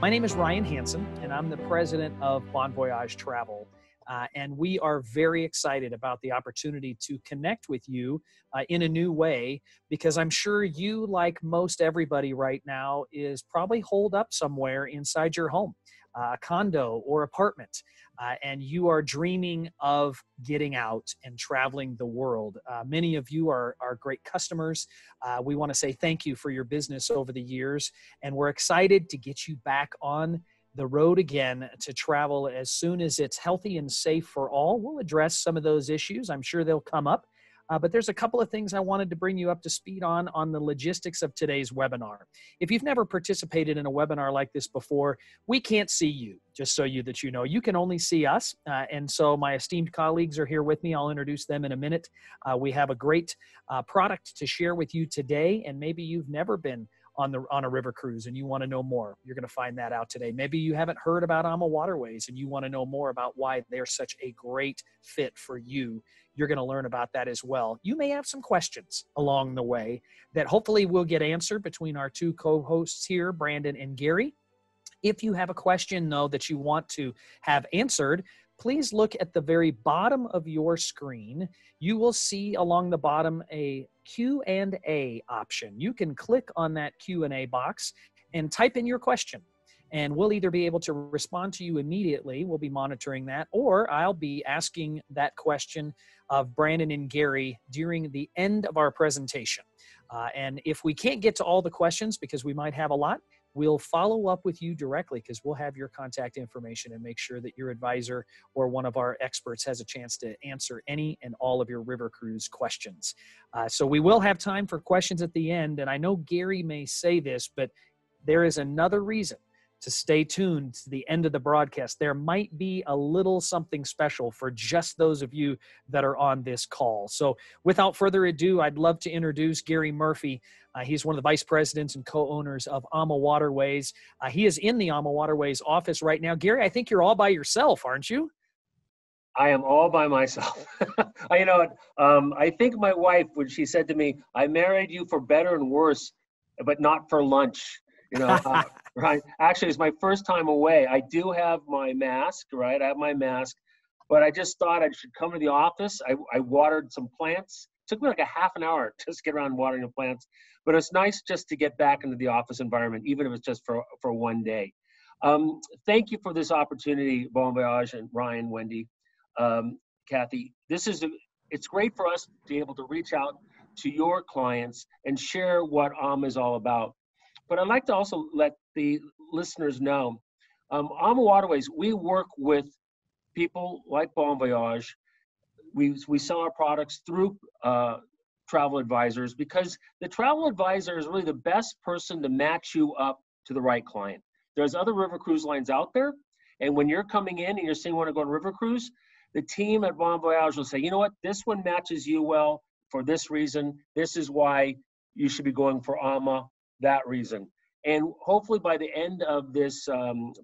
My name is Ryan Hansen, and I'm the president of Bon Voyage Travel. And we are very excited about the opportunity to connect with you in a new way, because I'm sure you, like most everybody right now, is probably holed up somewhere inside your home, a condo or apartment, and you are dreaming of getting out and traveling the world. Many of you are great customers. We want to say thank you for your business over the years, and we're excited to get you back on the road again to travel as soon as it's healthy and safe for all. We'll address some of those issues. I'm sure they'll come up. But there's a couple of things I wanted to bring you up to speed on the logistics of today's webinar. If you've never participated in a webinar like this before, we can't see you, just so that you know. You can only see us. And so my esteemed colleagues are here with me. I'll introduce them in a minute. We have a great product to share with you today, and maybe you've never been on a river cruise and you want to know more. You're going to find that out today. Maybe you haven't heard about AmaWaterways and you want to know more about why they're such a great fit for you. You're going to learn about that as well. You may have some questions along the way that hopefully will get answered between our two co-hosts here, Brandon and Gary. If you have a question, though, that you want to have answered, please look at the very bottom of your screen. You will see along the bottom a Q&A option. You can click on that Q&A box and type in your question, and we'll either be able to respond to you immediately, we'll be monitoring that, or I'll be asking that question of Brandon and Gary during the end of our presentation. And if we can't get to all the questions, because we might have a lot, we'll follow up with you directly, because we'll have your contact information and make sure that your advisor or one of our experts has a chance to answer any and all of your river cruise questions. So we will have time for questions at the end. And I know Gary may say this, but there is another reason to stay tuned to the end of the broadcast. There might be a little something special for just those of you that are on this call. So without further ado, I'd love to introduce Gary Murphy. He's one of the vice presidents and co-owners of AmaWaterways. He is in the AmaWaterways office right now. Gary, I think you're all by yourself, aren't you? I am all by myself. You know, I think my wife, when she said to me, "I married you for better and worse, but not for lunch," you know, right? Actually, it's my first time away. I do have my mask, right? I have my mask, but I just thought I should come to the office. I watered some plants. It took me like a half an hour just to get around watering the plants, but it's nice just to get back into the office environment, even if it's just for one day. Thank you for this opportunity, Bon Voyage and Ryan, Wendy, Kathy. It's great for us to be able to reach out to your clients and share what is all about. But I'd like to also let the listeners know, AmaWaterways, we work with people like Bon Voyage. We sell our products through travel advisors, because the travel advisor is really the best person to match you up to the right client. There's other river cruise lines out there, and when you're coming in and you're saying you want to go on a river cruise, the team at Bon Voyage will say, you know what, this one matches you well for this reason. This is why you should be going for Ama, that reason. And hopefully by the end of this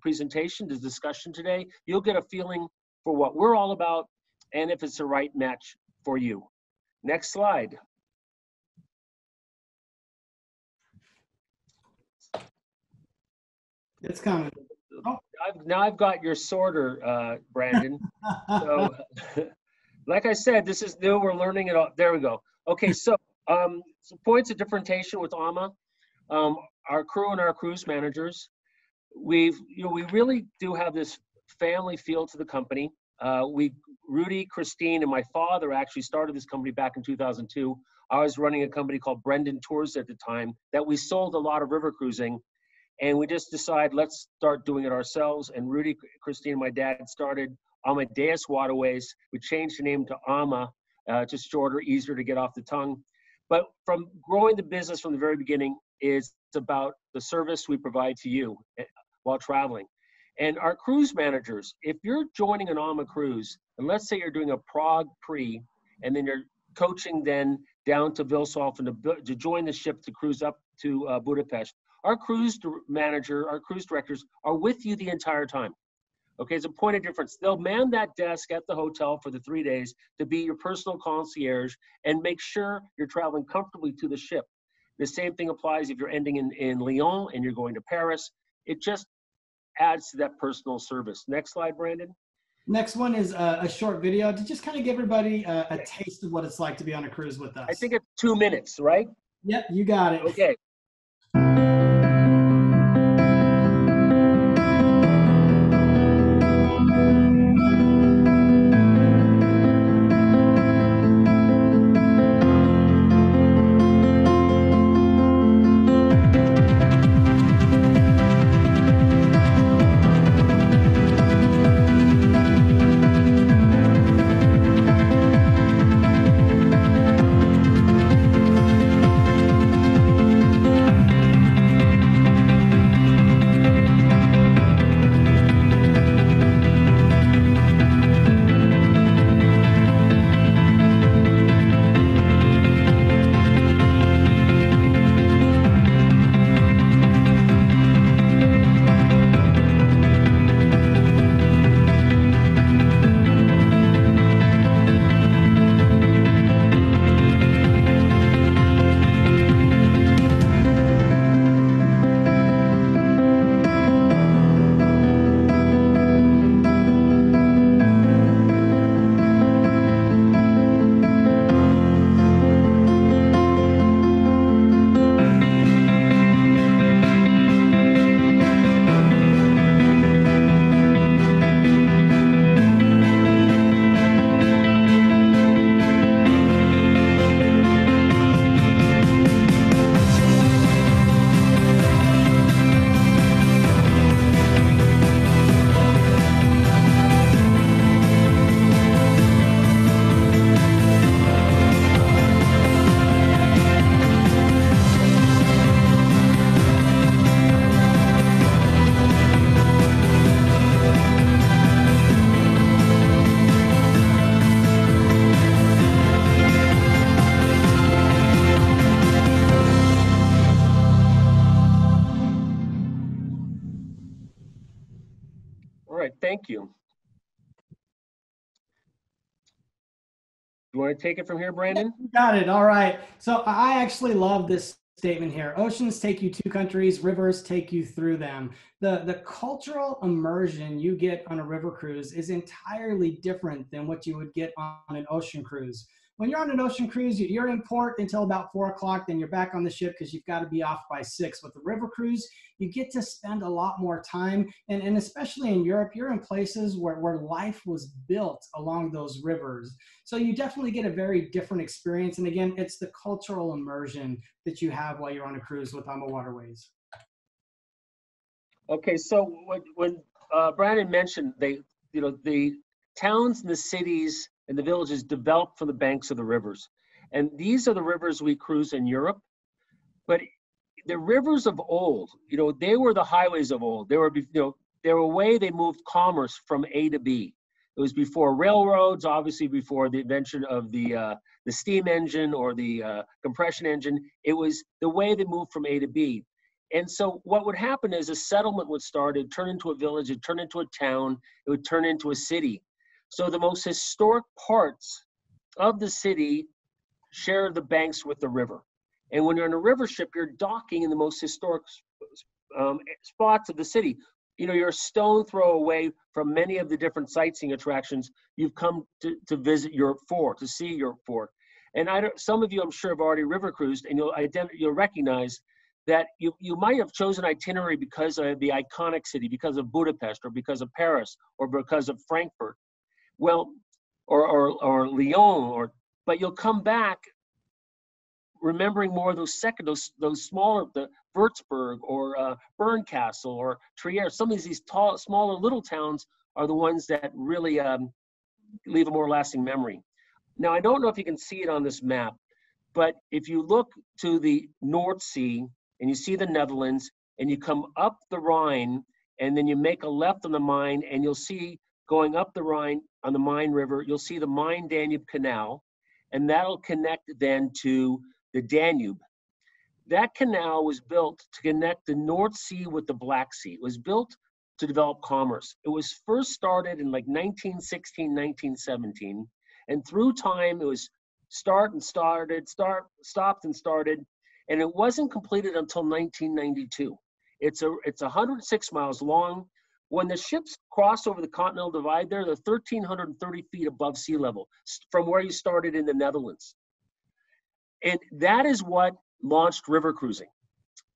presentation, this discussion today, you'll get a feeling for what we're all about and if it's the right match for you. Next slide. It's coming. Oh. Now I've got your sorter, Brandon. So, like I said, this is new. We're learning it all. There we go. Okay, so some points of differentiation with AMA. Our crew and our cruise managers, we really do have this family feel to the company. Rudy, Christine, and my father actually started this company back in 2002. I was running a company called Brendan Tours at the time that we sold a lot of river cruising, and we just decided let's start doing it ourselves. And Rudy, Christine, and my dad started AmaWaterways. We changed the name to Ama, just shorter, easier to get off the tongue. But from growing the business from the very beginning, it's about the service we provide to you while traveling. And our cruise managers, if you're joining an AMA cruise, and let's say you're doing a Prague pre, and then you're coaching then down to Vilshofen to join the ship to cruise up to Budapest, our cruise manager, our cruise directors are with you the entire time. Okay, it's a point of difference. They'll man that desk at the hotel for the 3 days to be your personal concierge and make sure you're traveling comfortably to the ship. The same thing applies if you're ending in Lyon and you're going to Paris. It just adds to that personal service. Next slide, Brandon. Next one is a short video to just kind of give everybody a taste of what it's like to be on a cruise with us. I think it's 2 minutes, right? Yep, you got it. Okay. Thank you. You want to take it from here, Brandon? You got it. All right. So I actually love this statement here. Oceans take you to countries, rivers take you through them. The cultural immersion you get on a river cruise is entirely different than what you would get on an ocean cruise. When you're on an ocean cruise, you're in port until about 4 o'clock, then you're back on the ship because you've got to be off by 6. With the river cruise, you get to spend a lot more time. And especially in Europe, you're in places where life was built along those rivers. So you definitely get a very different experience. And again, it's the cultural immersion that you have while you're on a cruise with AmaWaterways. Okay, so when Brandon mentioned the towns and the cities and the villages developed from the banks of the rivers. And these are the rivers we cruise in Europe. But the rivers of old, they were the highways of old. They were a way they moved commerce from A to B. It was before railroads, obviously before the invention of the steam engine or the compression engine. It was the way they moved from A to B. And so what would happen is a settlement would start, it'd turn into a village, it'd turn into a town, it would turn into a city. So the most historic parts of the city share the banks with the river. And when you're on a river ship, you're docking in the most historic spots of the city. You're a stone throw away from many of the different sightseeing attractions you've come to visit Europe for, to see Europe for. And some of you, I'm sure, have already river cruised, and you'll recognize that you might have chosen itinerary because of the iconic city, because of Budapest, or because of Paris, or because of Frankfurt. Well, or Lyon, but you'll come back remembering more of those smaller, the Würzburg or Bernkastel or Trier. Some of these smaller little towns are the ones that really leave a more lasting memory. Now, I don't know if you can see it on this map, but if you look to the North Sea and you see the Netherlands and you come up the Rhine and then you make a left on the Main, and you'll see going up the Rhine on the Main River, you'll see the Main-Danube Canal, and that'll connect then to the Danube. That canal was built to connect the North Sea with the Black Sea. It was built to develop commerce. It was first started in like 1916, 1917, and through time it was stopped and started, and it wasn't completed until 1992. It's 106 miles long, When the ships cross over the Continental Divide there, they're 1,330 feet above sea level from where you started in the Netherlands. And that is what launched river cruising.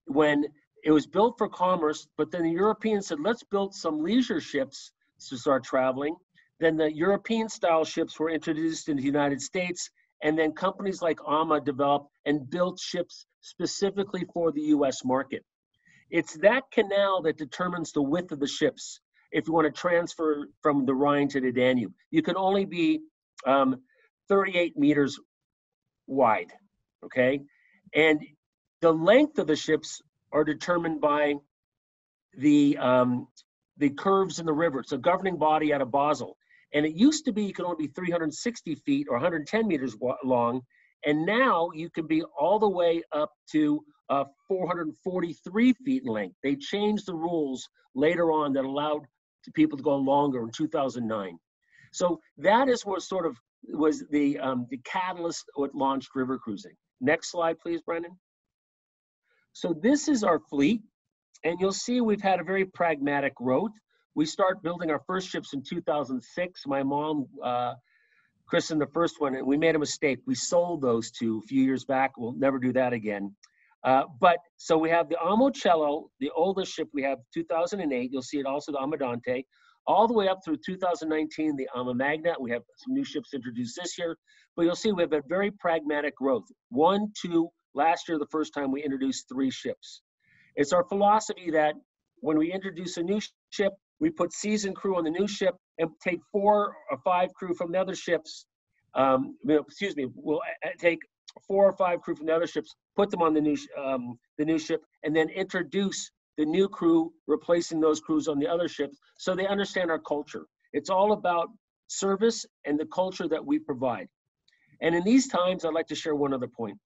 When it was built for commerce, but then the Europeans said, let's build some leisure ships to start traveling. Then the European style ships were introduced in the United States, and then companies like AMA developed and built ships specifically for the US market. It's that canal that determines the width of the ships. If you want to transfer from the Rhine to the Danube, you can only be 38 meters wide, okay? And the length of the ships are determined by the curves in the river. It's a governing body out of Basel. And it used to be you could only be 360 feet or 110 meters long. And now you can be all the way up to 443 feet in length. They changed the rules later on that allowed people to go longer in 2009. So that is what sort of was the catalyst what launched river cruising. Next slide, please, Brendan. So this is our fleet. And you'll see we've had a very pragmatic growth. We start building our first ships in 2006. My mom christened the first one, and we made a mistake. We sold those two a few years back. We'll never do that again. But so we have the Amocello, the oldest ship we have, 2008. You'll see it also the Amadante, all the way up through 2019, the Yoma Magnum. We have some new ships introduced this year. But you'll see we have a very pragmatic growth. 1, 2, last year, the first time we introduced 3 ships. It's our philosophy that when we introduce a new ship, we put seasoned crew on the new ship and take 4 or 5 crew from the other ships. We'll take 4 or 5 crew from the other ships, put them on the new ship, and then introduce the new crew, replacing those crews on the other ships, so they understand our culture. It's all about service and the culture that we provide. And in these times, I'd like to share one other point.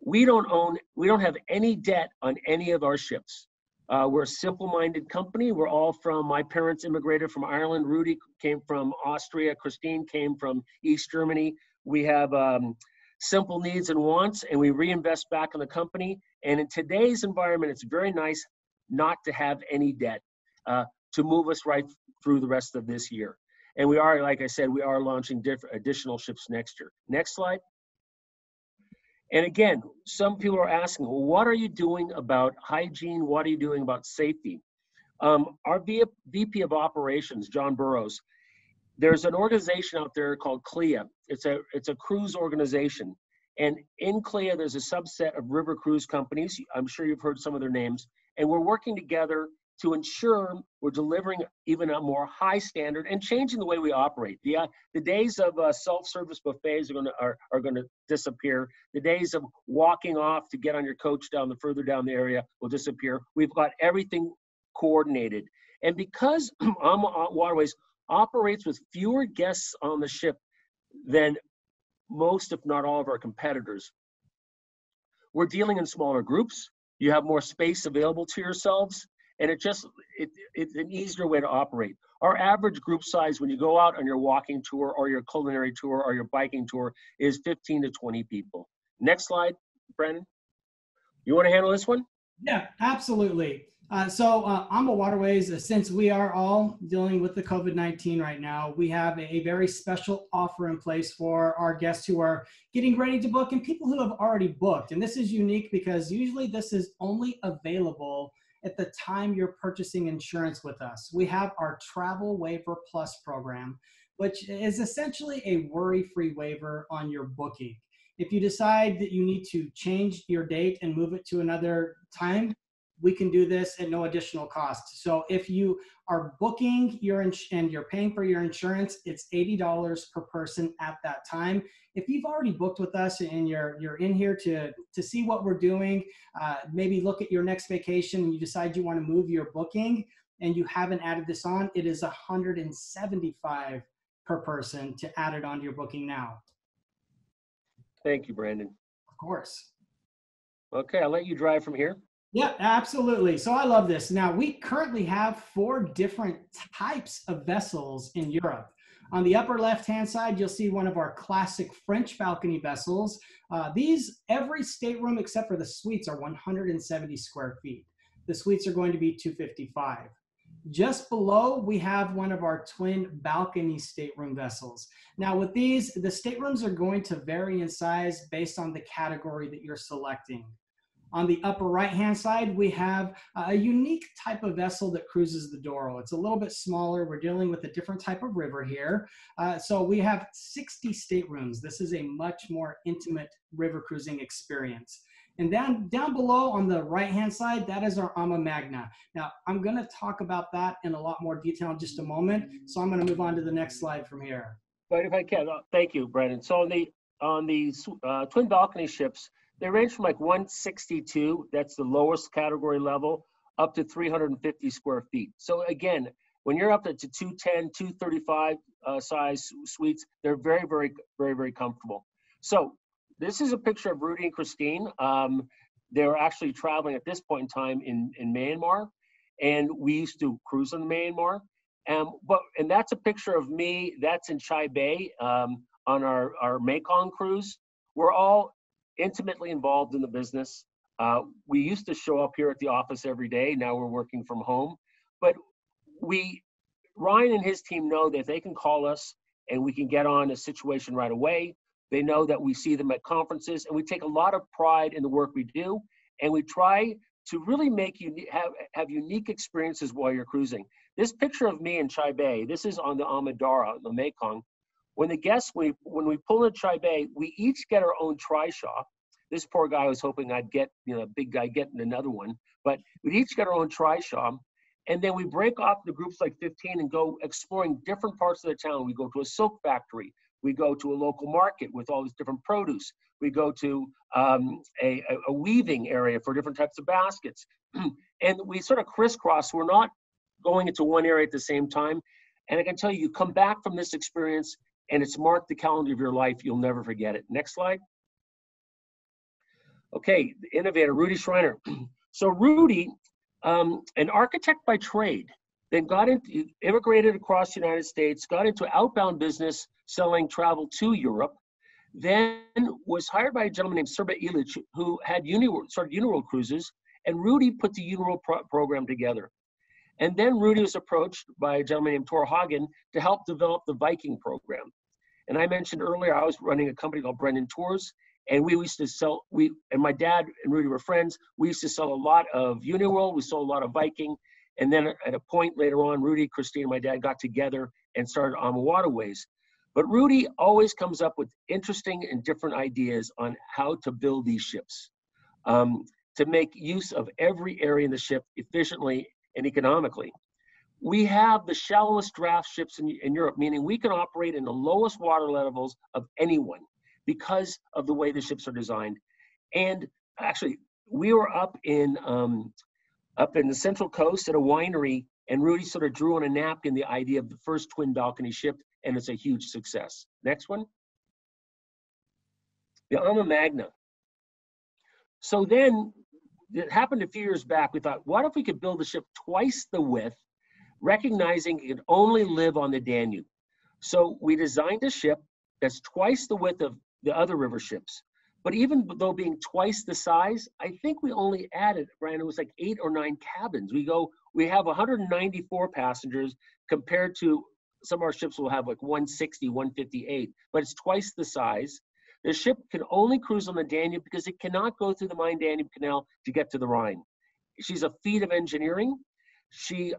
We don't have any debt on any of our ships. We're a simple-minded company. We're all from, my parents immigrated from Ireland. Rudy came from Austria. Christine came from East Germany. We have simple needs and wants, and we reinvest back in the company. And in today's environment, it's very nice not to have any debt to move us right through the rest of this year. And we are, like I said, we are launching additional ships next year. Next slide. And again, some people are asking, well, what are you doing about hygiene? What are you doing about safety? Our VP of Operations, John Burrows, there's an organization out there called CLIA. It's a cruise organization. And in CLIA, there's a subset of river cruise companies. I'm sure you've heard some of their names. And we're working together to ensure we're delivering even a more high standard and changing the way we operate. The days of self-service buffets are going to disappear. The days of walking off to get on your coach further down the area will disappear. We've got everything coordinated. And because AmaWaterways operates with fewer guests on the ship than most, if not all, of our competitors, we're dealing in smaller groups. You have more space available to yourselves. And it's an easier way to operate. Our average group size when you go out on your walking tour or your culinary tour or your biking tour is 15 to 20 people. Next slide, Brandon. You want to handle this one? Yeah, absolutely. AmaWaterways, since we are all dealing with the COVID-19 right now, we have a very special offer in place for our guests who are getting ready to book and people who have already booked. And this is unique because usually this is only available at the time you're purchasing insurance with us. We have our Travel Waiver Plus program, which is essentially a worry-free waiver on your booking. If you decide that you need to change your date and move it to another time, we can do this at no additional cost. So if you are booking and you're paying for your insurance, it's $80 per person at that time. If you've already booked with us and you're in here to see what we're doing, maybe look at your next vacation and you decide you want to move your booking and you haven't added this on, it is $175 per person to add it onto your booking now. Thank you, Brandon. Of course. Okay, I'll let you drive from here. Yeah, absolutely. So I love this. Now, we currently have 4 different types of vessels in Europe. On the upper left-hand side, you'll see one of our classic French balcony vessels. Every stateroom except for the suites are 170 square feet. The suites are going to be 255. Just below, we have one of our twin balcony stateroom vessels. Now with these, the staterooms are going to vary in size based on the category that you're selecting. On the upper right-hand side, we have a unique type of vessel that cruises the Douro. It's a little bit smaller. We're dealing with a different type of river here. So we have 60 staterooms. This is a much more intimate river cruising experience. And then down below on the right-hand side, that is our Yoma Magnum. Now, I'm going to talk about that in a lot more detail in just a moment. So I'm going to move on to the next slide from here. But if I can, thank you, Brandon. So on the twin balcony ships, they range from like 162, that's the lowest category level, up to 350 square feet. So again, when you're up to 210, 235 size suites, they're very, very, very, very comfortable. So this is a picture of Rudy and Christine. They were actually traveling at this point in time in Myanmar, and we used to cruise on the Myanmar. And that's a picture of me, that's in Chai Bay on our Mekong cruise. We're all intimately involved in the business. We used to show up here at the office every day. Now we're working from home. But Ryan and his team know that they can call us and we can get on a situation right away. They know that we see them at conferences, and we take a lot of pride in the work we do. And we try to really make you have unique experiences while you're cruising. This picture of me in Chai Bay, this is on the Amadara, the Mekong. When the guests, when we pull in Chai Bay, we each get our own trishaw. This poor guy was hoping I'd get, a big guy getting another one, but we'd each get our own trishaw. And then we break off the groups like 15 and go exploring different parts of the town. We go to a silk factory. We go to a local market with all these different produce. We go to a weaving area for different types of baskets. And we sort of crisscross. We're not going into one area at the same time. And I can tell you, you come back from this experience and it's marked the calendar of your life. You'll never forget it. Next slide. Okay, the innovator, Rudy Schreiner. So Rudy, an architect by trade, then immigrated across the United States, got into outbound business, selling travel to Europe, then was hired by a gentleman named Serba Ilic, who had started Uniworld cruises, and Rudy put the Uniworld program together. And then Rudy was approached by a gentleman named Tor Hagen to help develop the Viking program. And I mentioned earlier, I was running a company called Brendan Tours, and we used to sell, and my dad and Rudy were friends. We used to sell a lot of Uniworld, we sold a lot of Viking. And then at a point later on, Rudy, Christine, and my dad got together and started AmaWaterways. But Rudy always comes up with interesting and different ideas on how to build these ships, to make use of every area in the ship efficiently and economically. We have the shallowest draft ships in Europe, meaning we can operate in the lowest water levels of anyone because of the way the ships are designed. And actually, we were up in the Central Coast at a winery, and Rudy sort of drew on a napkin the idea of the first twin balcony ship, and it's a huge success. Next one. The Yoma Magnum. So then, it happened a few years back, we thought, what if we could build a ship twice the width, recognizing it could only live on the Danube? So we designed a ship that's twice the width of the other river ships. But even though being twice the size, I think we only added, Brandon, it was like 8 or 9 cabins. We have 194 passengers compared to some of our ships will have like 160, 158, but it's twice the size. The ship can only cruise on the Danube because it cannot go through the Main-Danube Canal to get to the Rhine. She's a feat of engineering. We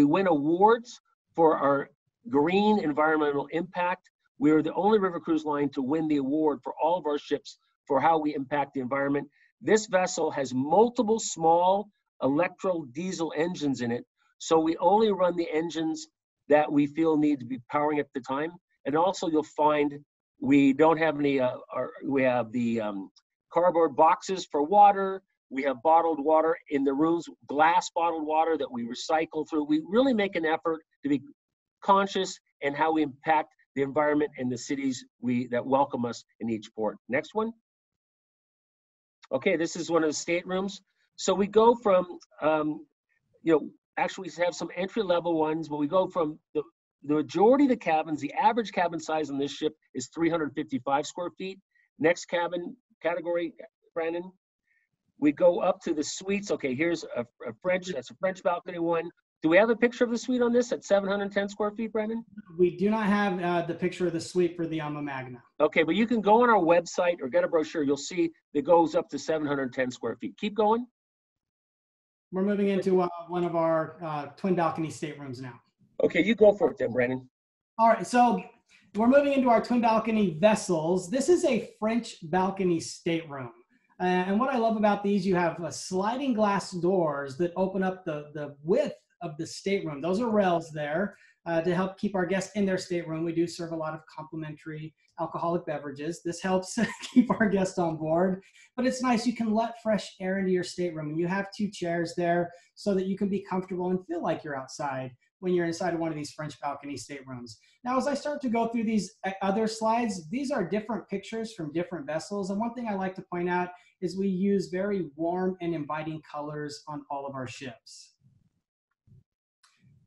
win awards for our green environmental impact. We are the only river cruise line to win the award for all of our ships for how we impact the environment. This vessel has multiple small electro diesel engines in it, so we only run the engines that we feel need to be powering at the time. And also you'll find we don't have any, we have the cardboard boxes for water. We have bottled water in the rooms, glass bottled water that we recycle through. We really make an effort to be conscious in how we impact the environment and the cities that welcome us in each port. Next one. Okay, this is one of the staterooms. So we go from, actually we have some entry level ones, but we go from the majority of the cabins, the average cabin size on this ship is 355 square feet. Next cabin category, Brandon. We go up to the suites. Okay, here's that's a French balcony one. Do we have a picture of the suite on this at 710 square feet, Brendan? We do not have the picture of the suite for the Yoma Magnum. Okay, but you can go on our website or get a brochure. You'll see it goes up to 710 square feet. Keep going. We're moving into one of our twin balcony staterooms now. Okay, you go for it then, Brendan. All right, so we're moving into our twin balcony vessels. This is a French balcony stateroom. And what I love about these, you have sliding glass doors that open up the width of the stateroom. Those are rails there to help keep our guests in their stateroom. We do serve a lot of complimentary alcoholic beverages. This helps keep our guests on board, but it's nice. You can let fresh air into your stateroom, and you have 2 chairs there so that you can be comfortable and feel like you're outside when you're inside of one of these French balcony staterooms. Now, as I start to go through these other slides, these are different pictures from different vessels. And one thing I like to point out is we use very warm and inviting colors on all of our ships.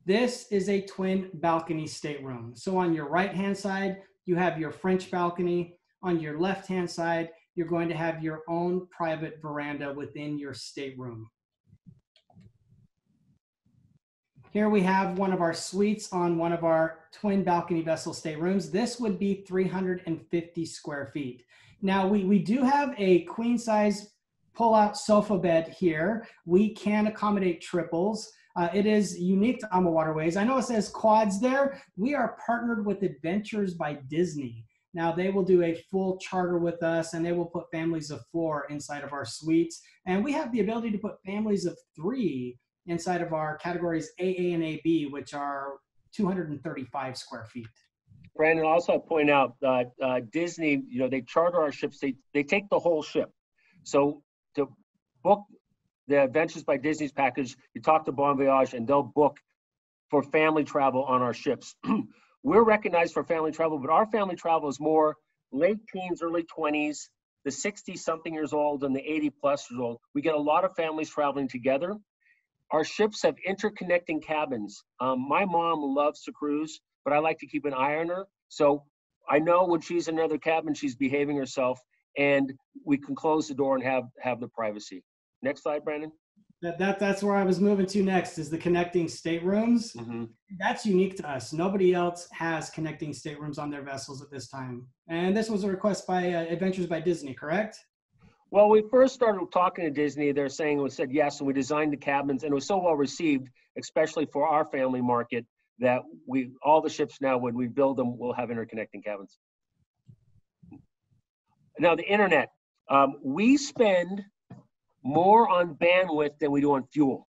This is a twin balcony stateroom. So on your right-hand side, you have your French balcony. On your left-hand side, you're going to have your own private veranda within your stateroom. Here we have one of our suites on one of our twin balcony vessel staterooms. This would be 350 square feet. Now we do have a queen size pull-out sofa bed here. We can accommodate triples. It is unique to AmaWaterways. I know it says quads there. We are partnered with Adventures by Disney. Now they will do a full charter with us, and they will put families of 4 inside of our suites. And we have the ability to put families of 3 inside of our categories AA and AB, which are 235 square feet. Brandon, also point out that Disney, they charter our ships. They take the whole ship. So to book the Adventures by Disney's package, you talk to Bon Voyage, and they'll book for family travel on our ships. We're recognized for family travel, but our family travel is more late teens, early 20s, the 60-something years old, and the 80-plus years old. We get a lot of families traveling together. Our ships have interconnecting cabins. My mom loves to cruise, but I like to keep an eye on her. So I know when she's in another cabin, she's behaving herself, and we can close the door and have the privacy. Next slide, Brandon. That's where I was moving to next, is the connecting staterooms. Mm-hmm. That's unique to us. Nobody else has connecting staterooms on their vessels at this time. And this was a request by Adventures by Disney, correct? Well, we first started talking to Disney. They're saying we said yes, and we designed the cabins, and it was so well received, especially for our family market, that all the ships now, when we build them, will have interconnecting cabins. Now, the internet. We spend more on bandwidth than we do on fuel.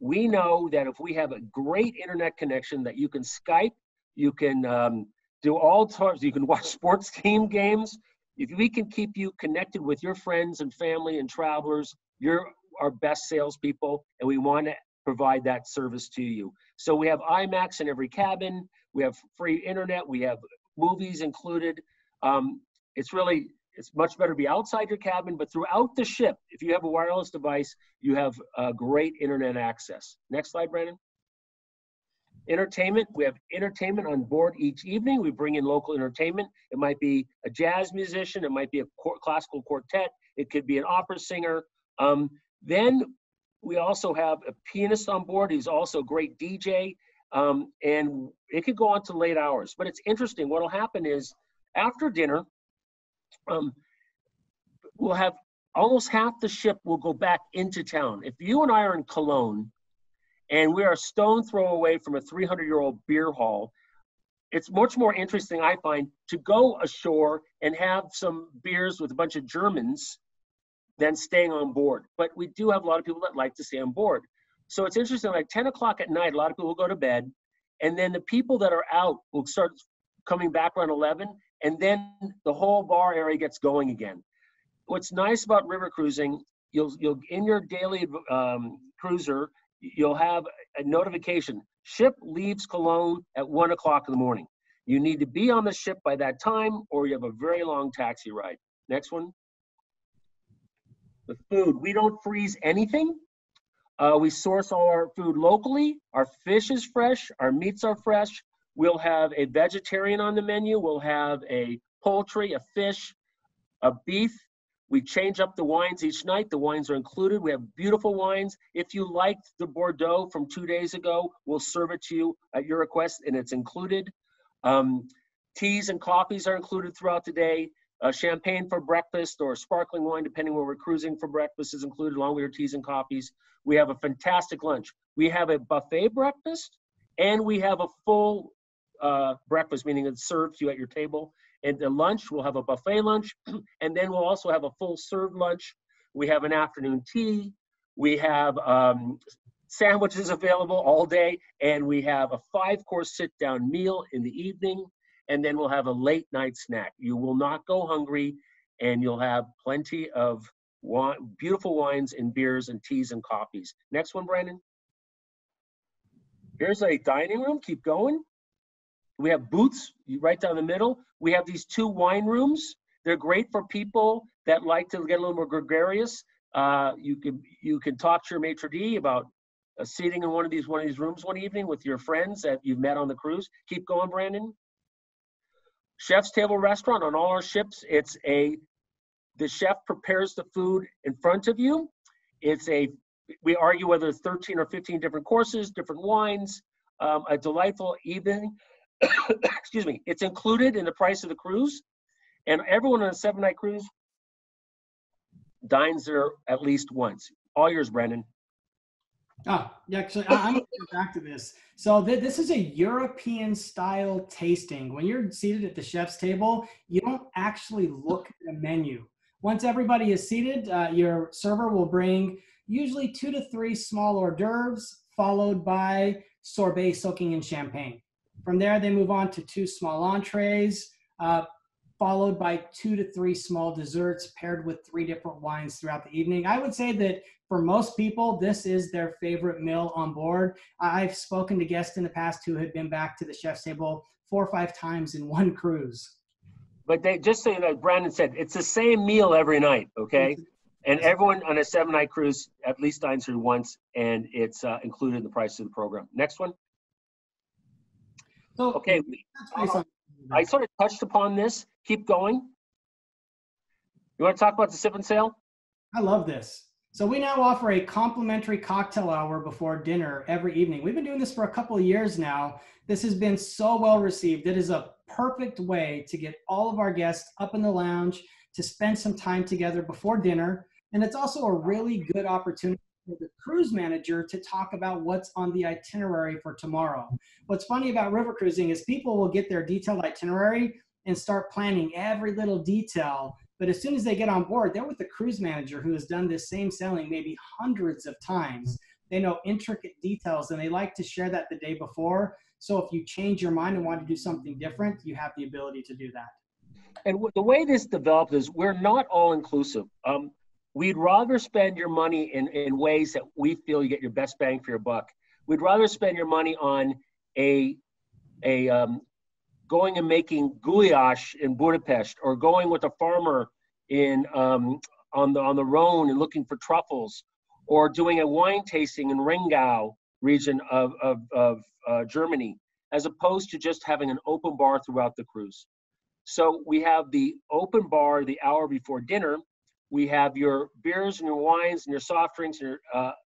We know that if we have a great internet connection, that you can Skype, you can do all sorts, you can watch sports team games. If we can keep you connected with your friends and family and travelers, you're our best salespeople, and we want to provide that service to you. So we have IMAX in every cabin. We have free internet. We have movies included. It's much better to be outside your cabin, but throughout the ship, if you have a wireless device, you have great internet access. Next slide, Brandon. Entertainment. We have entertainment on board each evening. We bring in local entertainment. It might be a jazz musician. It might be a classical quartet. It could be an opera singer. Then we also have a pianist on board. He's also a great DJ. And it could go on to late hours. But it's interesting. What will happen is after dinner, we'll have almost half the ship will go back into town. If you and I are in Cologne and we are a stone throw away from a 300-year-old beer hall, it's much more interesting, I find, to go ashore and have some beers with a bunch of Germans than staying on board. But we do have a lot of people that like to stay on board. So it's interesting, like 10 o'clock at night, a lot of people will go to bed, and then the people that are out will start coming back around 11, and then the whole bar area gets going again. What's nice about river cruising, you'll in your daily cruiser, you'll have a notification. Ship leaves Cologne at 1 o'clock in the morning. You need to be on the ship by that time, or you have a very long taxi ride. Next one. The food. We don't freeze anything. We source all our food locally. Our fish is fresh. Our meats are fresh. We'll have a vegetarian on the menu. We'll have a poultry, a fish, a beef. We change up the wines each night. The wines are included. We have beautiful wines. If you liked the Bordeaux from 2 days ago, we'll serve it to you at your request, and it's included. Teas and coffees are included throughout the day. Champagne for breakfast or sparkling wine, depending where we're cruising, for breakfast is included along with your teas and coffees. We have a fantastic lunch. We have a buffet breakfast, and we have a full breakfast, meaning it's served to you at your table. And the lunch, we'll have a buffet lunch, and then we'll also have a full served lunch. We have an afternoon tea. We have sandwiches available all day, and we have a 5-course sit-down meal in the evening, and then we'll have a late night snack. You will not go hungry, and you'll have plenty of beautiful wines and beers and teas and coffees. Next one, Brandon. Here's a dining room. Keep going. We have booths right down the middle. We have these 2 wine rooms. They're great for people that like to get a little more gregarious. You can talk to your maitre d' about seating in one of these rooms one evening with your friends that you've met on the cruise. Keep going, Brandon. Chef's table restaurant on all our ships. The chef prepares the food in front of you. We argue whether it's 13 or 15 different courses, different wines, a delightful evening. Excuse me. It's included in the price of the cruise, and everyone on a 7-night cruise dines there at least once. All yours, Brandon. Oh, yeah, actually, I'm going to go back to this. So this is a European style tasting. When you're seated at the chef's table, you don't actually look at a menu. Once everybody is seated, your server will bring usually 2 to 3 small hors d'oeuvres, followed by sorbet soaking in champagne. From there, they move on to 2 small entrees, followed by 2 to 3 small desserts paired with 3 different wines throughout the evening. I would say that for most people, this is their favorite meal on board. I've spoken to guests in the past who had been back to the chef's table 4 or 5 times in one cruise. But they just say that Brandon said, it's the same meal every night, okay? And everyone on a 7-night cruise at least dines through once, and it's included in the price of the program. Next one. So, okay, I sort of touched upon this. Keep going. You want to talk about the sip and sail? I love this. So we now offer a complimentary cocktail hour before dinner every evening. We've been doing this for a couple of years now. This has been so well received. It is a perfect way to get all of our guests up in the lounge to spend some time together before dinner. And it's also a really good opportunity for the cruise manager to talk about what's on the itinerary for tomorrow. What's funny about river cruising is people will get their detailed itinerary and start planning every little detail. But as soon as they get on board, they're with the cruise manager who has done this same sailing maybe hundreds of times. They know intricate details, and they like to share that the day before. So if you change your mind and want to do something different, you have the ability to do that. And the way this developed is we're not all inclusive. We'd rather spend your money in ways that we feel you get your best bang for your buck. We'd rather spend your money on going and making goulash in Budapest, or going with a farmer on the Rhone and looking for truffles, or doing a wine tasting in Rheingau region of Germany, as opposed to just having an open bar throughout the cruise. So we have the open bar the hour before dinner. We have your beers and your wines and your soft drinks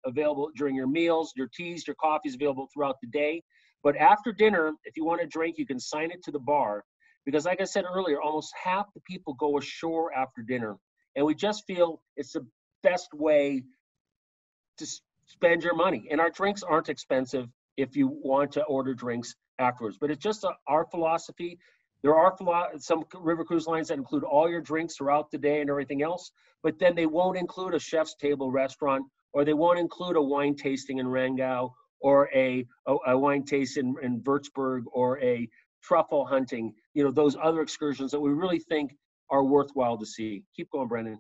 available during your meals, your teas, your coffees available throughout the day. But after dinner, if you want to drink, you can sign it to the bar. Because like I said earlier, almost half the people go ashore after dinner. And we just feel it's the best way to spend your money. And our drinks aren't expensive if you want to order drinks afterwards. But it's just our philosophy. There are some river cruise lines that include all your drinks throughout the day and everything else, but then they won't include a chef's table restaurant, or they won't include a wine tasting in Rheingau, or a wine tasting in Würzburg, or a truffle hunting, those other excursions that we really think are worthwhile to see. Keep going, Brendan.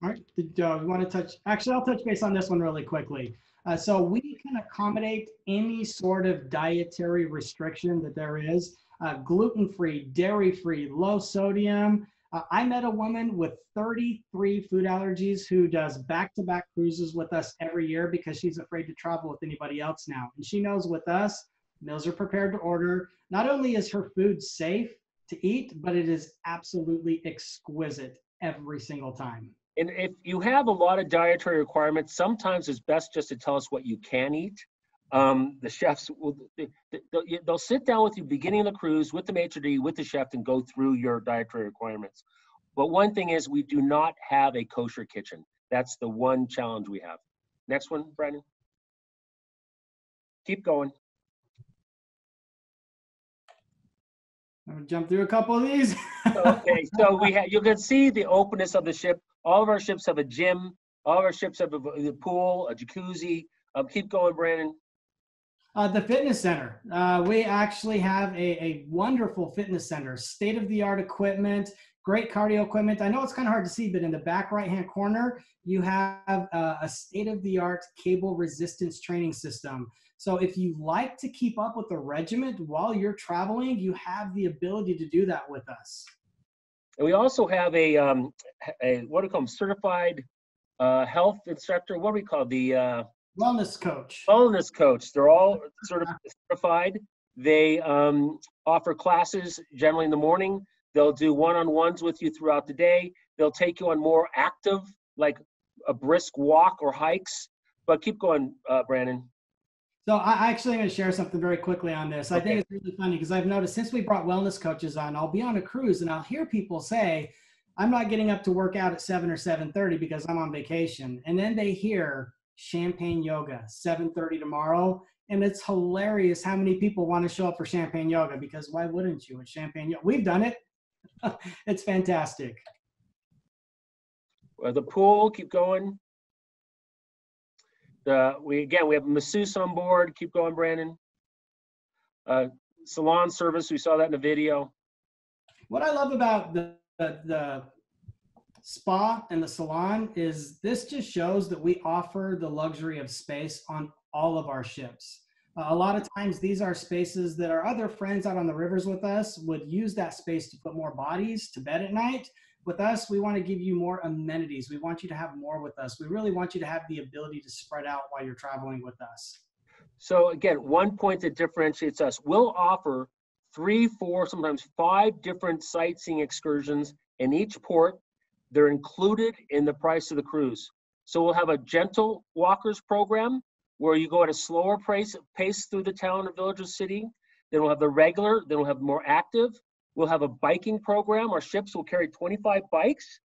All right, we want to touch, actually I'll touch base on this one really quickly. So we can accommodate any sort of dietary restriction that there is. Gluten-free, dairy-free, low sodium. I met a woman with 33 food allergies who does back-to-back cruises with us every year because she's afraid to travel with anybody else now. And she knows with us, meals are prepared to order. Not only is her food safe to eat, but it is absolutely exquisite every single time. And if you have a lot of dietary requirements, sometimes it's best just to tell us what you can eat. The chefs they'll sit down with you beginning of the cruise with the maitre d', with the chef, and go through your dietary requirements. But one thing is, we do not have a kosher kitchen. That's the one challenge we have. Next one, Brandon. Keep going. I'm gonna jump through a couple of these. Okay, so you can see the openness of the ship. All of our ships have a gym. All of our ships have a pool, a jacuzzi. Keep going, Brandon. The fitness center. We actually have a wonderful fitness center, state-of-the-art equipment, great cardio equipment. I know it's kind of hard to see, but in the back right-hand corner, you have a state-of-the-art cable resistance training system. So if you like to keep up with the regiment while you're traveling, you have the ability to do that with us. And we also have a what do we call them? Certified health instructor. What do we call the wellness coach? Wellness coach. They're all certified. They offer classes generally in the morning. They'll do one-on-ones with you throughout the day. They'll take you on more active, like a brisk walk or hikes. But keep going, Brandon. So I actually am going to share something very quickly on this. Okay. I think it's really funny because I've noticed since we brought wellness coaches on, I'll be on a cruise and I'll hear people say, I'm not getting up to work out at 7 or 7:30 because I'm on vacation. And then they hear champagne yoga, 7:30 tomorrow. And it's hilarious how many people want to show up for champagne yoga, because why wouldn't you? It's champagne yoga. We've done it. It's fantastic. The pool, keep going. We have a masseuse on board. Keep going, Brandon. Salon service, we saw that in the video. What I love about the spa and the salon is this just shows that we offer the luxury of space on all of our ships. A lot of times these are spaces that our other friends out on the rivers with us would use that space to put more bodies to bed at night. With us, we want to give you more amenities. We want you to have more with us. We really want you to have the ability to spread out while you're traveling with us. So again, one point that differentiates us, we'll offer 3, 4, sometimes 5 different sightseeing excursions in each port. They're included in the price of the cruise. So we'll have a gentle walkers program where you go at a slower pace through the town or village or city. Then we'll have the regular, then we'll have more active. We'll have a biking program. Our ships will carry 25 bikes,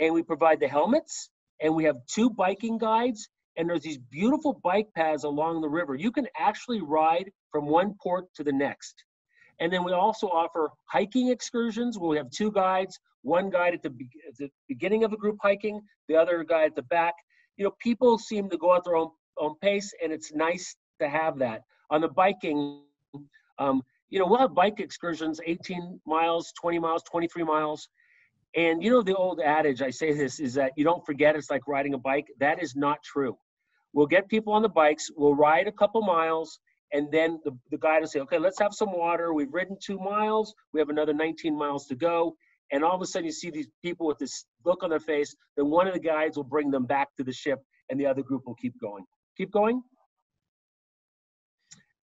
and we provide the helmets, and we have 2 biking guides, and there's these beautiful bike paths along the river. You can actually ride from one port to the next. And then we also offer hiking excursions where we have 2 guides, one guide at the beginning of the group hiking, the other guy at the back. You know, people seem to go at their own pace, and it's nice to have that. On the biking, we'll have bike excursions, 18 miles, 20 miles, 23 miles. And you know, the old adage, I say this, is that you don't forget it's like riding a bike. That is not true. We'll get people on the bikes, we'll ride a couple miles, and then the guide will say, okay, let's have some water. We've ridden 2 miles. We have another 19 miles to go. And all of a sudden you see these people with this look on their face. Then one of the guides will bring them back to the ship, and the other group will keep going. Keep going.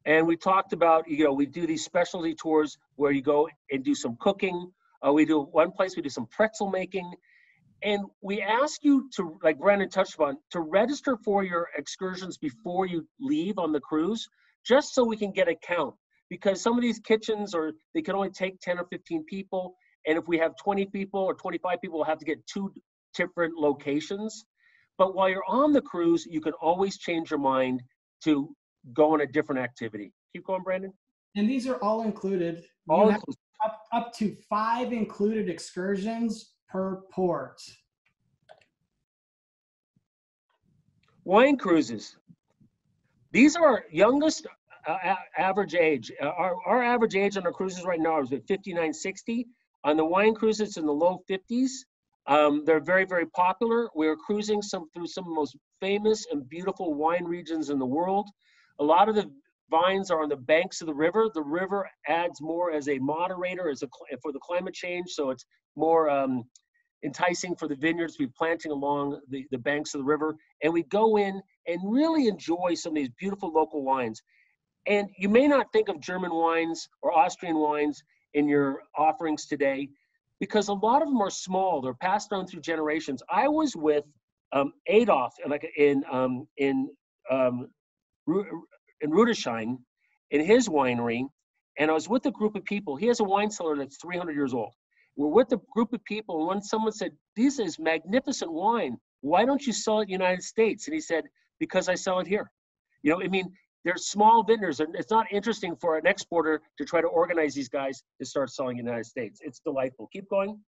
And we talked about, we do these specialty tours where you go and do some cooking. We do one place, we do some pretzel making. And we ask you to, like Brandon touched upon, to register for your excursions before you leave on the cruise, just so we can get a count. Because some of these kitchens they can only take 10 or 15 people. And if we have 20 people or 25 people, we'll have to get 2 different locations. But while you're on the cruise, you can always change your mind to go on a different activity. Keep going, Brandon. And these are all included. All have up to 5 included excursions per port. Wine cruises. These are our youngest average age. Our average age on our cruises right now is at 59, 60. On the wine cruises, it's in the low 50s. They're very, very popular. We're cruising through some of the most famous and beautiful wine regions in the world. A lot of the vines are on the banks of the river. The river adds more as a moderator for the climate change, so it's more enticing for the vineyards to be planting along the banks of the river. And we go in and really enjoy some of these beautiful local wines. And you may not think of German wines or Austrian wines in your offerings today, because a lot of them are small. They're passed on through generations. I was with Adolf, um, in Rudolph in his winery, and I was with a group of people. He has a wine cellar that's 300 years old. We're with a group of people, and when someone said, "This is magnificent wine. Why don't you sell it in the United States?" And he said, "Because I sell it here." You know, I mean, they're small vintners, and it's not interesting for an exporter to try to organize these guys to start selling in the United States. It's delightful. Keep going.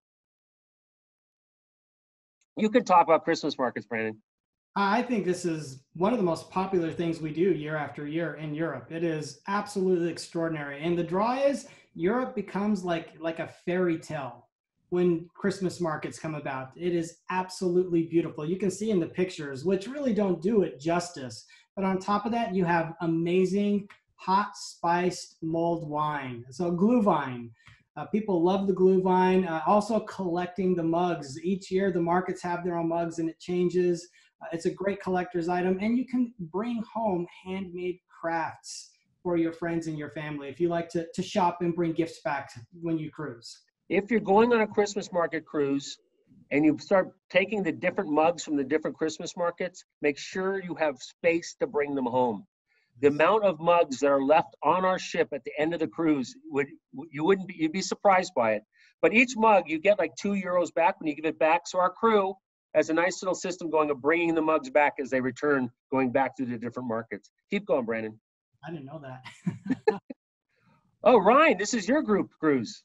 You can talk about Christmas markets, Brandon. I think this is one of the most popular things we do year after year in Europe. It is absolutely extraordinary. And the draw is Europe becomes like a fairy tale when Christmas markets come about. It is absolutely beautiful. You can see in the pictures, which really don't do it justice. But on top of that, you have amazing hot spiced mulled wine. So glühwein. People love the glühwein. Also collecting the mugs. Each year, the markets have their own mugs and it changes. It's a great collector's item, and you can bring home handmade crafts for your friends and your family if you like to shop and bring gifts back when you cruise. If you're going on a Christmas market cruise and you start taking the different mugs from the different Christmas markets, make sure you have space to bring them home. The amount of mugs that are left on our ship at the end of the cruise, you'd be surprised by it. But each mug, you get like €2 back when you give it back. So our crew has a nice little system going of bringing the mugs back as they return, going back to the different markets. Keep going, Brandon. I didn't know that. Oh, Ryan, this is your group cruise.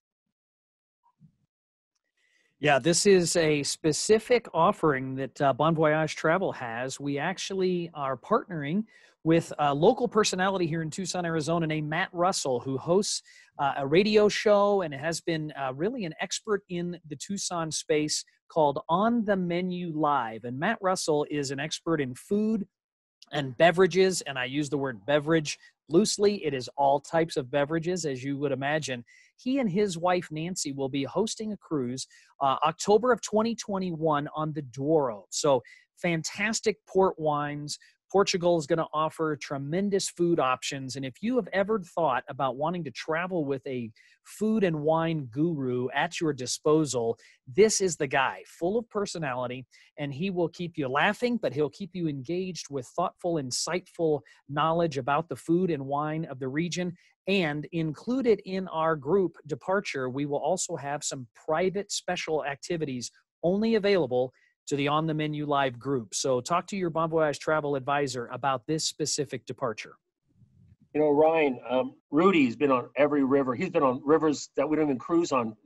Yeah, this is a specific offering that Bon Voyage Travel has. We actually are partnering with a local personality here in Tucson, Arizona, named Matt Russell, who hosts a radio show and has been really an expert in the Tucson space called On the Menu Live. And Matt Russell is an expert in food and beverages, and I use the word beverage loosely. It is all types of beverages, as you would imagine. He and his wife, Nancy, will be hosting a cruise October of 2021 on the Douro. So fantastic port wines. Portugal is going to offer tremendous food options. And if you have ever thought about wanting to travel with a food and wine guru at your disposal, this is the guy, full of personality, and he will keep you laughing, but he'll keep you engaged with thoughtful, insightful knowledge about the food and wine of the region. And included in our group departure, we will also have some private special activities only available to the On the Menu Live group. So talk to your Bon Voyage travel advisor about this specific departure. You know, Ryan, Rudy's been on every river. He's been on rivers that we don't even cruise on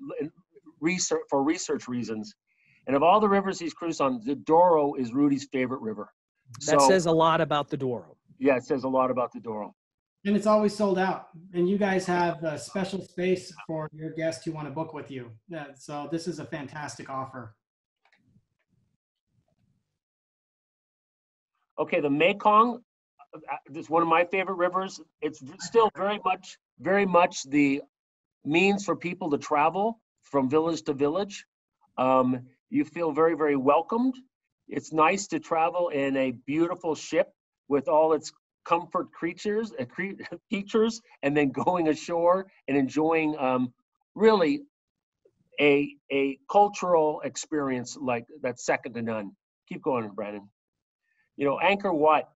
for research reasons. And of all the rivers he's cruised on, the Douro is Rudy's favorite river. That says a lot about the Douro. Yeah, it says a lot about the Douro. And it's always sold out. And you guys have a special space for your guests who want to book with you. Yeah, so this is a fantastic offer. Okay, the Mekong, it's one of my favorite rivers. It's still very much the means for people to travel from village to village. You feel very, very welcomed. It's nice to travel in a beautiful ship with all its comfort features, and then going ashore and enjoying really a cultural experience like that's second to none. Keep going, Brandon. You know, Angkor Wat,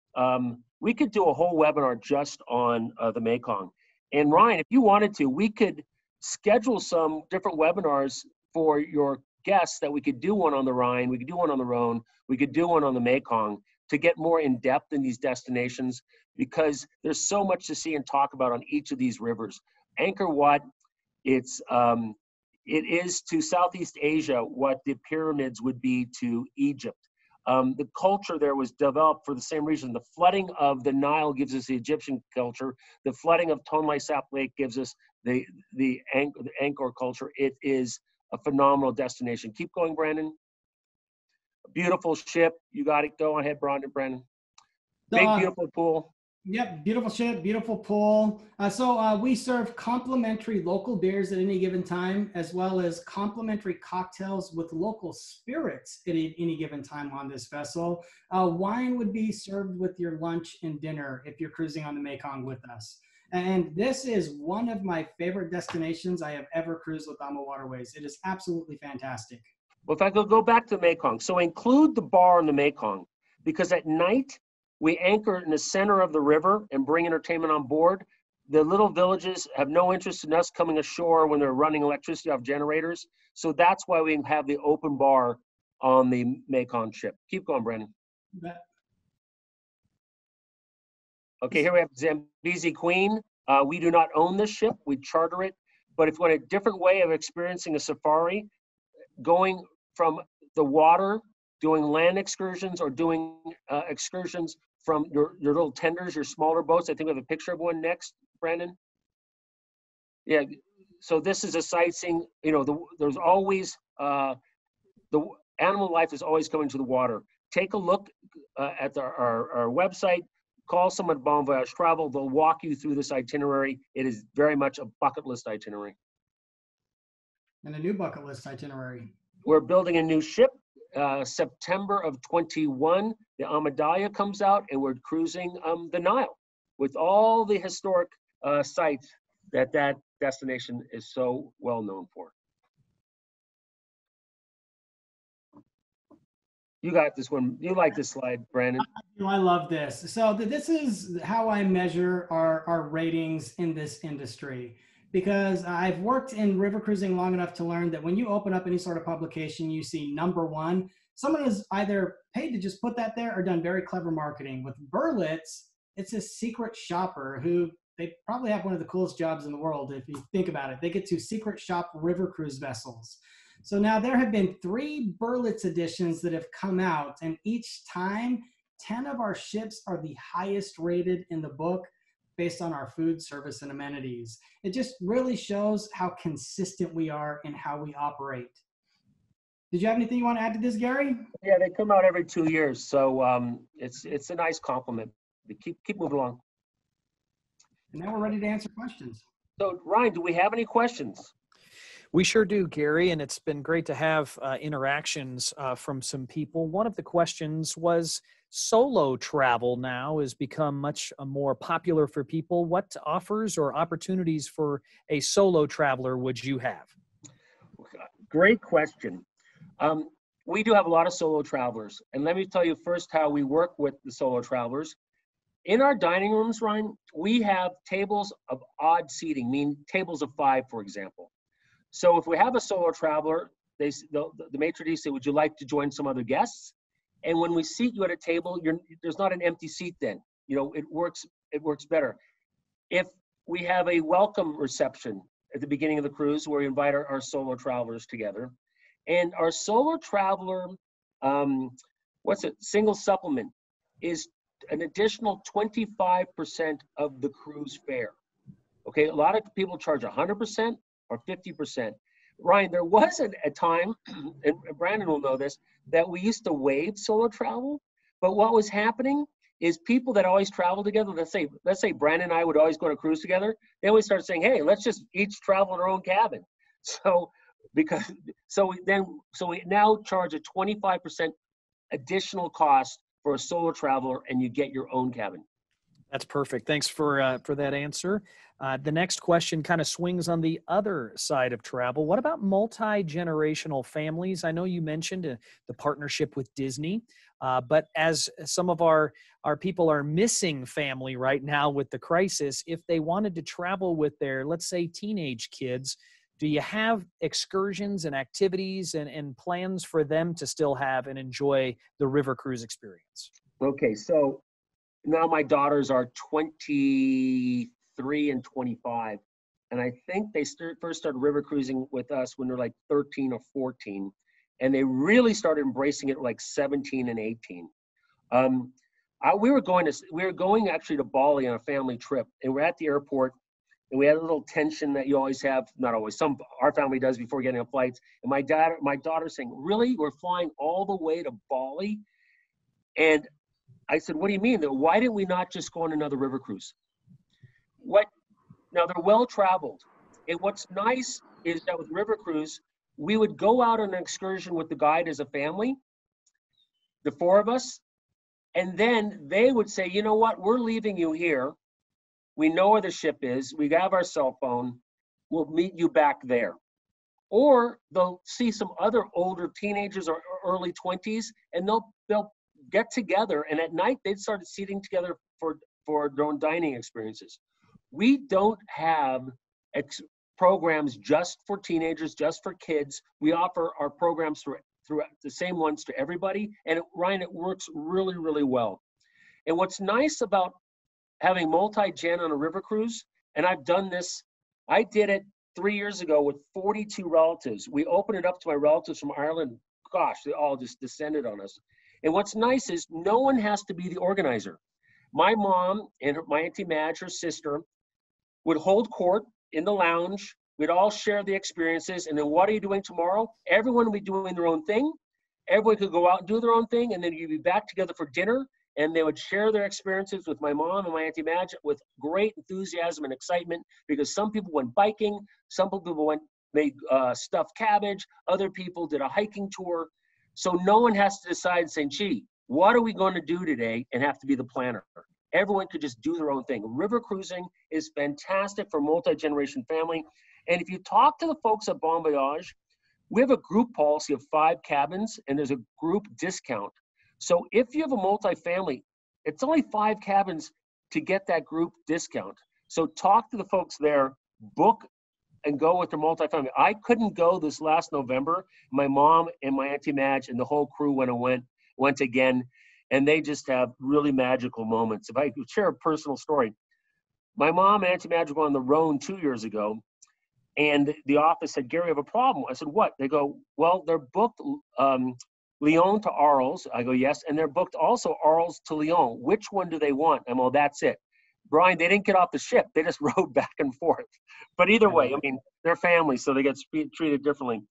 we could do a whole webinar just on the Mekong. And Ryan, if you wanted to, we could schedule some different webinars for your guests that we could do one on the Rhine, we could do one on the Rhone, we could do one on the Mekong to get more in depth in these destinations, because there's so much to see and talk about on each of these rivers. Angkor Wat, it is to Southeast Asia what the pyramids would be to Egypt. The culture there was developed for the same reason. The flooding of the Nile gives us the Egyptian culture. The flooding of Tonle Sap Lake gives us the Angkor culture. It is a phenomenal destination. Keep going, Brandon. A beautiful ship. You got it. Go ahead, Brandon. Big, beautiful pool. Yep, beautiful ship, beautiful pool. We serve complimentary local beers at any given time, as well as complimentary cocktails with local spirits at any given time on this vessel. Wine would be served with your lunch and dinner if you're cruising on the Mekong with us. And this is one of my favorite destinations I have ever cruised with AmaWaterways. It is absolutely fantastic. Well, if I could go back to the Mekong, so include the bar in the Mekong, because at night we anchor in the center of the river and bring entertainment on board. The little villages have no interest in us coming ashore when they're running electricity off generators. So that's why we have the open bar on the Mekong ship. Keep going, Brandon. Okay, here we have Zambezi Queen. We do not own this ship, we charter it. But if you want a different way of experiencing a safari, going from the water, doing land excursions, or doing excursions from your little tenders, your smaller boats. I think we have a picture of one next, Brandon. Yeah, so this is a sightseeing, you know, there's always, the animal life is always coming to the water. Take a look at our website, call someone at Bon Voyage Travel, they'll walk you through this itinerary. It is very much a bucket list itinerary. And a new bucket list itinerary. We're building a new ship, September of 21. The Amadalia comes out and we're cruising the Nile with all the historic sites that destination is so well known for. You got this one. You like this slide, Brandon. I love this. So this is how I measure our ratings in this industry, because I've worked in river cruising long enough to learn that when you open up any sort of publication, you see #1. Someone has either paid to just put that there or done very clever marketing. With Berlitz, it's a secret shopper who they probably have one of the coolest jobs in the world. If you think about it, they get to secret shop river cruise vessels. So now there have been 3 Berlitz editions that have come out, and each time 10 of our ships are the highest rated in the book based on our food, service, and amenities. It just really shows how consistent we are in how we operate. Did you have anything you want to add to this, Gary? Yeah, they come out every 2 years, so it's a nice compliment. Keep moving along. And now we're ready to answer questions. So Ryan, do we have any questions? We sure do, Gary, and it's been great to have interactions from some people. One of the questions was, solo travel now has become much more popular for people. What offers or opportunities for a solo traveler would you have? Great question. We do have a lot of solo travelers, and let me tell you first how we work with the solo travelers. In our dining rooms, Ryan, we have tables of odd seating, meaning tables of 5, for example. So if we have a solo traveler, the maitre d' say, would you like to join some other guests? And when we seat you at a table, there's not an empty seat then. You know, it works better. If we have a welcome reception at the beginning of the cruise where we invite our solo travelers together, and our solo traveler, single supplement is an additional 25% of the cruise fare. Okay, a lot of people charge 100% or 50%. Ryan, there was a time, and Brandon will know this, that we used to waive solo travel, but what was happening is people that always travel together, let's say Brandon and I would always go on a cruise together, then we started saying, hey, let's just each travel in our own cabin. So we now charge a 25% additional cost for a solo traveler, and you get your own cabin. That's perfect. Thanks for that answer. The next question kind of swings on the other side of travel. What about multi-generational families? I know you mentioned the partnership with Disney, but as some of our people are missing family right now with the crisis, if they wanted to travel with their, let's say, teenage kids, do you have excursions and activities and plans for them to still have and enjoy the river cruise experience? Okay, so now my daughters are 23 and 25, and I think they first started river cruising with us when they're like 13 or 14, and they really started embracing it like 17 and 18. We were going actually to Bali on a family trip, and we're at the airport, and we had a little tension that you always have, not always, our family does before getting on flights. And my daughter saying, really, we're flying all the way to Bali? And I said, what do you mean? Why didn't we not just go on another river cruise? Now they're well traveled. And what's nice is that with river cruise, we would go out on an excursion with the guide as a family, the 4 of us, and then they would say, you know what, we're leaving you here. We know where the ship is. We have our cell phone. We'll meet you back there. Or they'll see some other older teenagers or early 20s, and they'll get together, and at night they'd start seating together for their own dining experiences. We don't have programs just for teenagers, just for kids. We offer our programs through the same ones to everybody, and Ryan, it works really, really well. And what's nice about having multi-gen on a river cruise, and I've done this, I did it 3 years ago with 42 relatives. We opened it up to my relatives from Ireland. Gosh, they all just descended on us. And what's nice is no one has to be the organizer. My mom and my Auntie Madge, her sister, would hold court in the lounge. We'd all share the experiences. And then what are you doing tomorrow? Everyone would be doing their own thing. Everyone could go out and do their own thing. And then you'd be back together for dinner. And they would share their experiences with my mom and my Auntie Madge with great enthusiasm and excitement, because some people went biking, some people made stuffed cabbage, other people did a hiking tour. So no one has to decide saying, gee, what are we going to do today, and have to be the planner. Everyone could just do their own thing. River cruising is fantastic for multi-generation family. And if you talk to the folks at Bon Voyage, we have a group policy of 5 cabins, and there's a group discount. So if you have a multifamily, it's only 5 cabins to get that group discount. So talk to the folks there, book and go with their multifamily. I couldn't go this last November. My mom and my Auntie Madge and the whole crew went again, and they just have really magical moments. If I could share a personal story, my mom and Auntie Madge were on the Rhone 2 years ago, and the office said, Gary, I have a problem. I said, what? They go, well, they're booked Lyon to Arles. I go, yes. And they're booked also Arles to Lyon. Which one do they want? I'm, well, that's it. Brian, they didn't get off the ship. They just rode back and forth. But either way, I mean, they're family, so they get treated differently.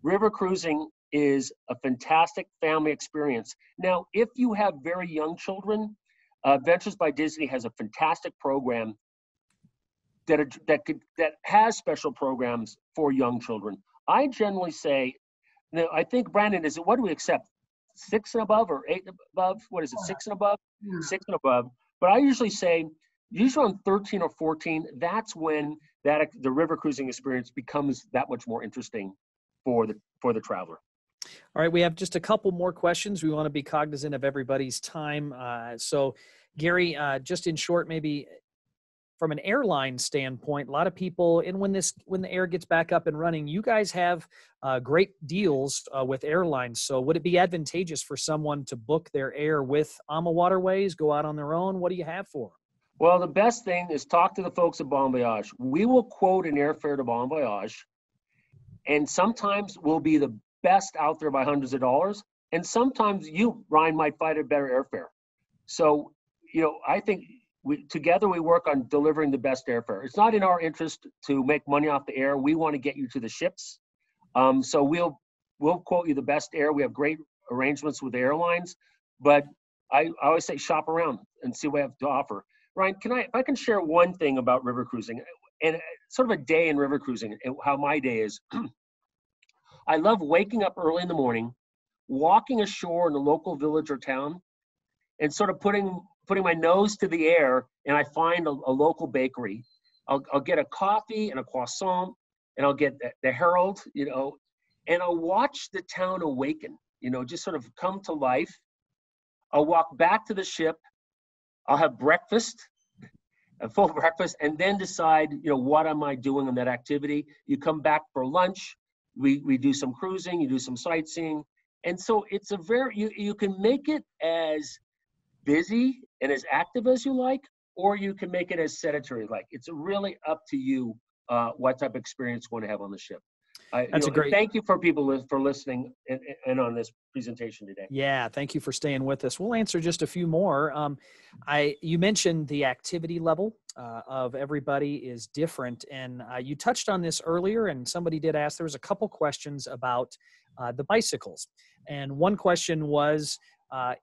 River cruising is a fantastic family experience. Now, if you have very young children, Adventures by Disney has a fantastic program that has special programs for young children. I generally say, now, I think, Brandon, what do we accept? 6 and above or 8 and above? What is it, 6 and above? Yeah. 6 and above. But I usually say, usually on 13 or 14, that's when the river cruising experience becomes that much more interesting for the traveler. All right, we have just a couple more questions. We want to be cognizant of everybody's time. So, Gary, just in short, maybe from an airline standpoint, a lot of people, and when the air gets back up and running, you guys have great deals with airlines. So would it be advantageous for someone to book their air with AmaWaterways, go out on their own? What do you have for them? Well, the best thing is talk to the folks at Bon Voyage. We will quote an airfare to Bon Voyage, and sometimes we'll be the best out there by hundreds of dollars, and sometimes you, Ryan, might find a better airfare. So, I think together we work on delivering the best airfare. It's not in our interest to make money off the air. We want to get you to the ships. So we'll quote you the best air. We have great arrangements with the airlines, but I always say shop around and see what we have to offer. Ryan, if I can share one thing about river cruising, and sort of a day in river cruising, and how my day is. I love waking up early in the morning, walking ashore in a local village or town, and sort of putting my nose to the air, and I find a local bakery. I'll get a coffee and a croissant, and I'll get the Herald, and I'll watch the town awaken, just sort of come to life. I'll walk back to the ship. I'll have breakfast, a full breakfast, and then decide, what am I doing on that activity? You come back for lunch. We do some cruising, you do some sightseeing. And so it's you can make it as busy and as active as you like, or you can make it as sedentary like. It's really up to you what type of experience you want to have on the ship. Thank you for people for listening and on this presentation today. Yeah, thank you for staying with us. We'll answer just a few more. You mentioned the activity level of everybody is different, and you touched on this earlier, and somebody did ask, there was a couple questions about the bicycles. And one question was,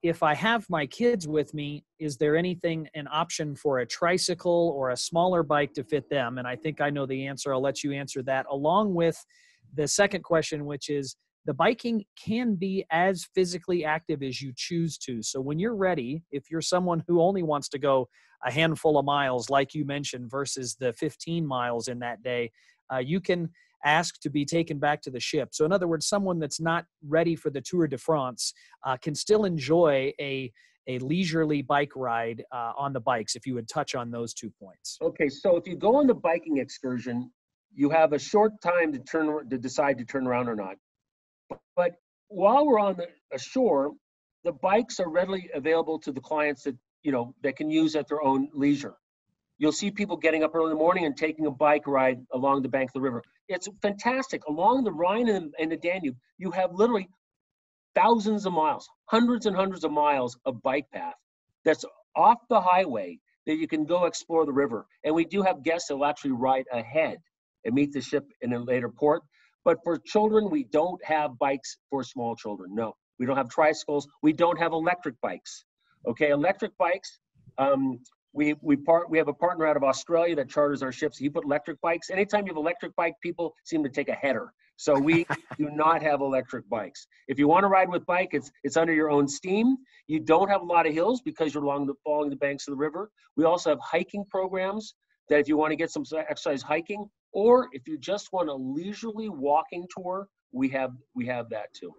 if I have my kids with me, is there an option for a tricycle or a smaller bike to fit them? And I think I know the answer. I'll let you answer that, along with the second question, which is, the biking can be as physically active as you choose to. So when you're ready, if you're someone who only wants to go a handful of miles, like you mentioned, versus the 15 miles in that day, you can ask to be taken back to the ship. So in other words, someone that's not ready for the Tour de France can still enjoy a leisurely bike ride on the bikes, if you would touch on those 2 points. Okay, so if you go on the biking excursion, you have a short time to decide to turn around or not. But while we're on the ashore, the bikes are readily available to the clients that, that can use at their own leisure. You'll see people getting up early in the morning and taking a bike ride along the bank of the river. It's fantastic. Along the Rhine and the Danube, you have literally thousands of miles, hundreds and hundreds of miles of bike path that's off the highway that you can go explore the river. And we do have guests that will actually ride ahead and meet the ship in a later port. But for children, we don't have bikes for small children. No, we don't have tricycles. We don't have electric bikes. Okay, electric bikes. We have a partner out of Australia that charters our ships. He put electric bikes. Anytime you have electric bike, people seem to take a header. So we do not have electric bikes. If you want to ride with bike, it's under your own steam. You don't have a lot of hills because you're following the banks of the river. We also have hiking programs that if you want to get some exercise hiking, or if you just want a leisurely walking tour, we have that too.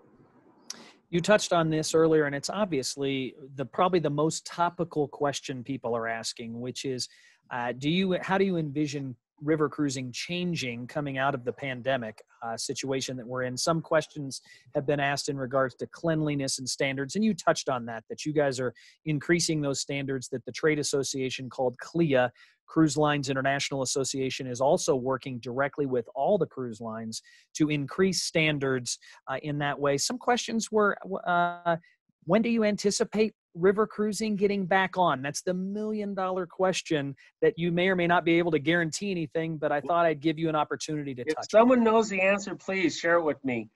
You touched on this earlier, and it's obviously probably the most topical question people are asking, which is, how do you envision river cruising changing coming out of the pandemic situation that we're in? Some questions have been asked in regards to cleanliness and standards, and you touched on that you guys are increasing those standards, that the trade association called CLIA, Cruise Lines International Association, is also working directly with all the cruise lines to increase standards in that way. Some questions were, when do you anticipate river cruising getting back on? That's the $1 million question that you may or may not be able to guarantee anything, but I thought I'd give you an opportunity to touch. If someone knows the answer, please share it with me.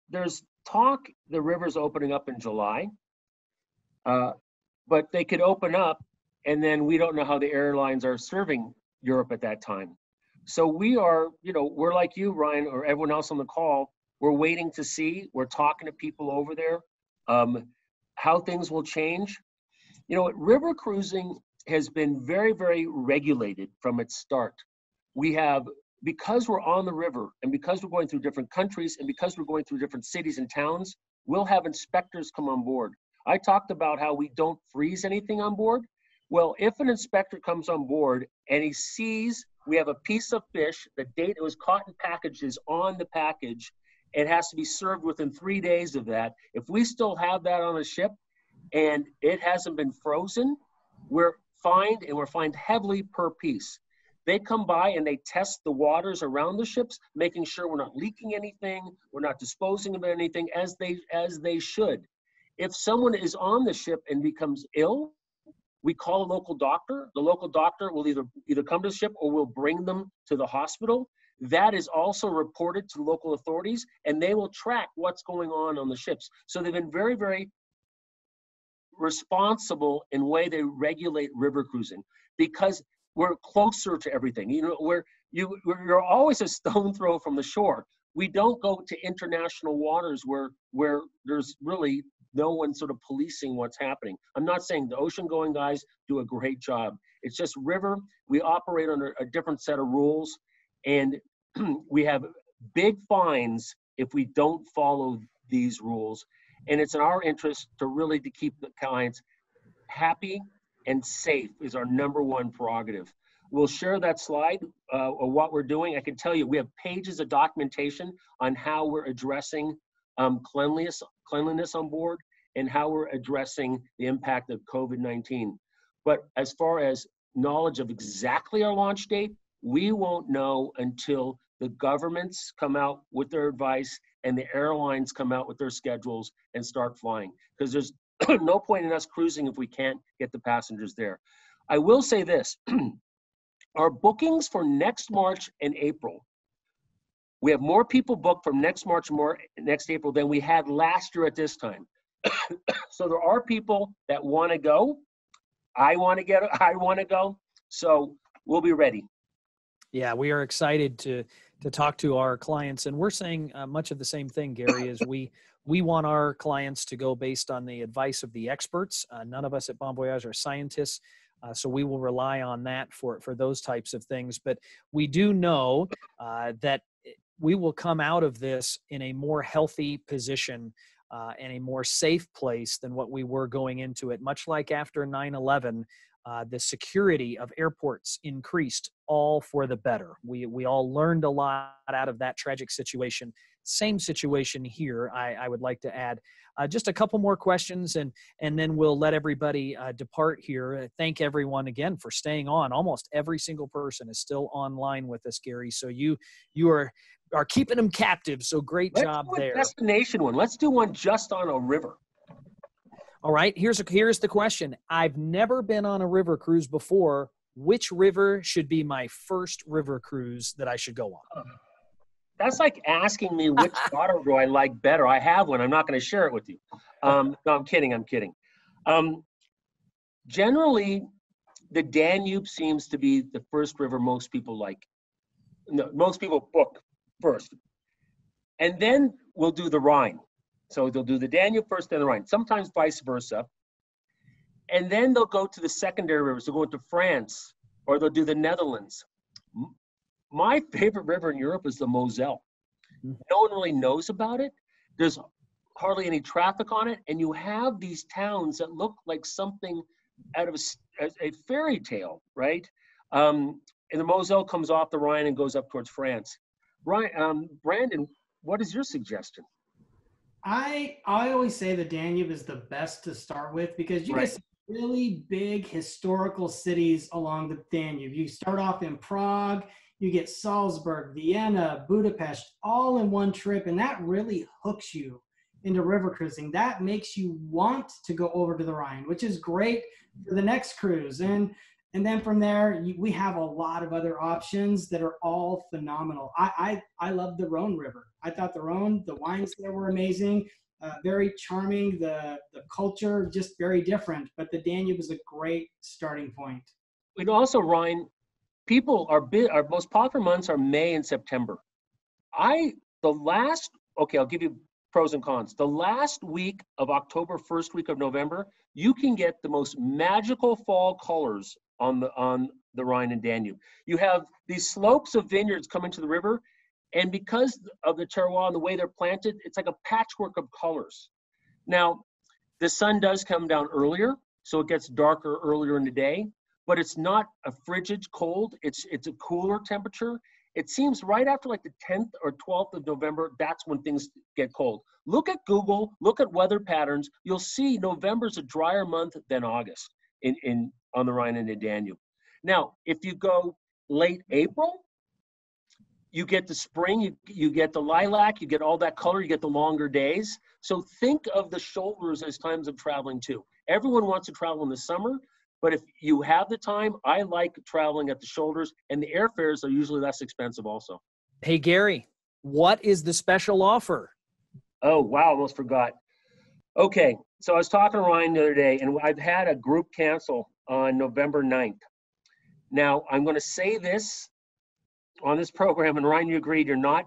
There's talk the river's opening up in July, but they could open up and then we don't know how the airlines are serving Europe at that time. So we're like you, Ryan, or everyone else on the call. We're waiting to see. We're talking to people over there, how things will change. River cruising has been very, very regulated from its start. Because we're on the river and because we're going through different countries and because we're going through different cities and towns, we'll have inspectors come on board. I talked about how we don't freeze anything on board. Well, if an inspector comes on board and he sees we have a piece of fish, the date it was caught and packaged is on the package, it has to be served within 3 days of that. If we still have that on the ship and it hasn't been frozen, we're fined, and we're fined heavily per piece. They come by and they test the waters around the ships, making sure we're not leaking anything, we're not disposing of anything as they should. If someone is on the ship and becomes ill, we call a local doctor. The local doctor will either come to the ship or will bring them to the hospital. That is also reported to local authorities, and they will track what's going on the ships. So they've been very, very responsible in the way they regulate river cruising, because we're closer to everything. You're always a stone throw from the shore. We don't go to international waters where there's really no one sort of policing what's happening. I'm not saying the ocean-going guys do a great job. It's just river. We operate under a different set of rules, and we have big fines if we don't follow these rules. And it's in our interest to keep the clients happy and safe is our number one prerogative. We'll share that slide of what we're doing. I can tell you we have pages of documentation on how we're addressing cleanliness on board and how we're addressing the impact of COVID-19. But as far as knowledge of exactly our launch date, we won't know until the governments come out with their advice and the airlines come out with their schedules and start flying. Because there's no point in us cruising if we can't get the passengers there. I will say this, our bookings for next March and April, we have more people booked from next March and next April than we had last year at this time. So there are people that want to go. I want to go. So we'll be ready. Yeah, we are excited to talk to our clients, and we're saying much of the same thing, Gary. Is we want our clients to go based on the advice of the experts. None of us at Bon Voyage are scientists, so we will rely on that for those types of things. But we do know that we will come out of this in a more healthy position and a more safe place than what we were going into it. Much like after 9/11, the security of airports increased, all for the better. We all learned a lot out of that tragic situation. Same situation here, I would like to add. Just a couple more questions, and then we'll let everybody depart here. Thank everyone again for staying on. Almost every single person is still online with us, Gary. So you are keeping them captive. So great job there. Destination one. Let's do one just on a river. All right. Here's the question. I've never been on a river cruise before. Which river should be my first river cruise that I should go on? That's like asking me which daughter do I like better. I have one. I'm not going to share it with you. No, I'm kidding. Generally, the Danube seems to be the first river most people like. No, most people book first. And then we'll do the Rhine. So they'll do the Danube first, then the Rhine. Sometimes vice versa. And then they'll go to the secondary rivers. They'll go into France, or they'll do the Netherlands. My favorite river in Europe is the Moselle. No one really knows about it. There's hardly any traffic on it. And you have these towns that look like something out of a fairy tale, right? And the Moselle comes off the Rhine and goes up towards France. Brandon, what is your suggestion? I always say the Danube is the best to start with because you get some really big historical cities along the Danube. You start off in Prague, you get Salzburg, Vienna, Budapest, all in one trip, and that really hooks you into river cruising. That makes you want to go over to the Rhine, which is great for the next cruise. And then from there, we have a lot of other options that are all phenomenal. I love the Rhone River. I thought the Rhone, the wines there were amazing, very charming. The culture just very different. But the Danube is a great starting point. And also, Ryan, our most popular months are May and September. I'll give you pros and cons. The last week of October, first week of November, you can get the most magical fall colors on the Rhine and Danube. You have these slopes of vineyards coming to the river, and because of the terroir and the way they're planted, it's like a patchwork of colors. Now, the sun does come down earlier, so it gets darker earlier in the day, but it's not a frigid cold. It's a cooler temperature. It seems right after like the 10th or 12th of November, that's when things get cold. Look at Google, look at weather patterns. You'll see November's a drier month than August on the Rhine and the Danube. Now, if you go late April, you get the spring, you get the lilac, you get all that color, you get the longer days. So think of the shoulders as times of traveling too. Everyone wants to travel in the summer, but if you have the time, I like traveling at the shoulders, and the airfares are usually less expensive also. Hey, Gary, what is the special offer? Oh, wow, almost forgot. Okay, so I was talking to Ryan the other day, and I've had a group cancel on November 9th. Now, I'm going to say this on this program, and Ryan, you agreed you're not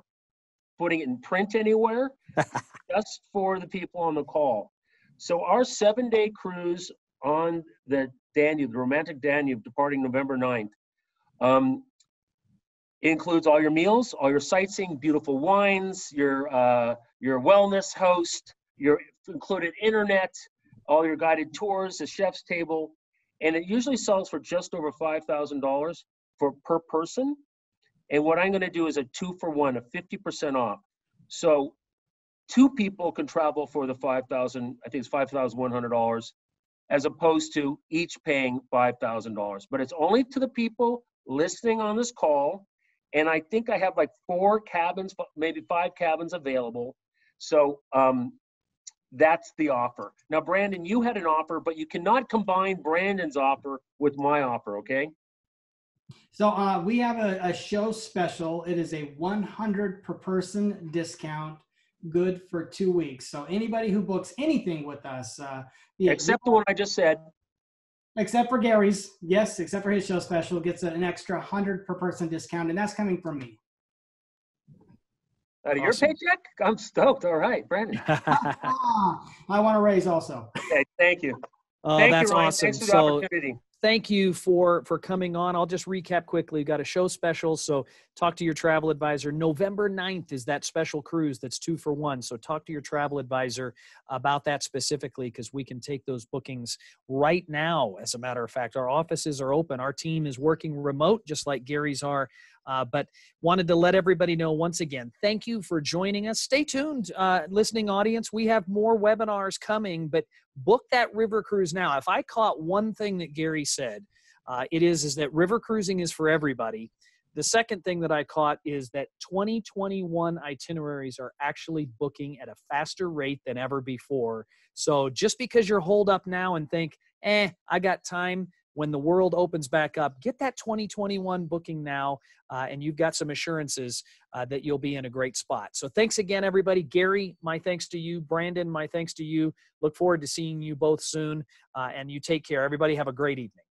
putting it in print anywhere, just for the people on the call. So our 7-day cruise on the Danube, the romantic Danube, departing November 9th, includes all your meals, all your sightseeing, beautiful wines, your wellness host, your included internet, all your guided tours, the chef's table, and it usually sells for just over $5,000 per person. And what I'm going to do is a 2-for-1, a 50% off. So 2 people can travel for the $5,000, I think it's $5,100, as opposed to each paying $5,000. But it's only to the people listening on this call. And I think I have like 4 cabins, maybe 5 cabins available. So that's the offer. Now, Brandon, you had an offer, but you cannot combine Brandon's offer with my offer, okay? So we have a show special. It is a 100 per person discount, good for 2 weeks. So anybody who books anything with us, except the one I just said, except for Gary's, yes, except for his show special, gets an extra 100 per person discount, and that's coming from me. Out of your Awesome. paycheck? I'm stoked. All right, Brandon. I want to raise also. Okay, thank you. Oh, Thank you, that's Ryan. awesome. Thanks for the So opportunity. thank you for coming on. I'll just recap quickly. We've got a show special, so talk to your travel advisor. November 9th is that special cruise that's 2 for 1. So talk to your travel advisor about that specifically, because we can take those bookings right now. As a matter of fact, our offices are open. Our team is working remote, just like Gary's are. But wanted to let everybody know once again, thank you for joining us. Stay tuned, listening audience. We have more webinars coming, but book that river cruise now. If I caught one thing that Gary said, it is that river cruising is for everybody. The second thing that I caught is that 2021 itineraries are actually booking at a faster rate than ever before. So just because you're holed up now and think, I got time, when the world opens back up, get that 2021 booking now, and you've got some assurances that you'll be in a great spot. So thanks again, everybody. Gary, my thanks to you. Brandon, my thanks to you. Look forward to seeing you both soon, and you take care. Everybody have a great evening.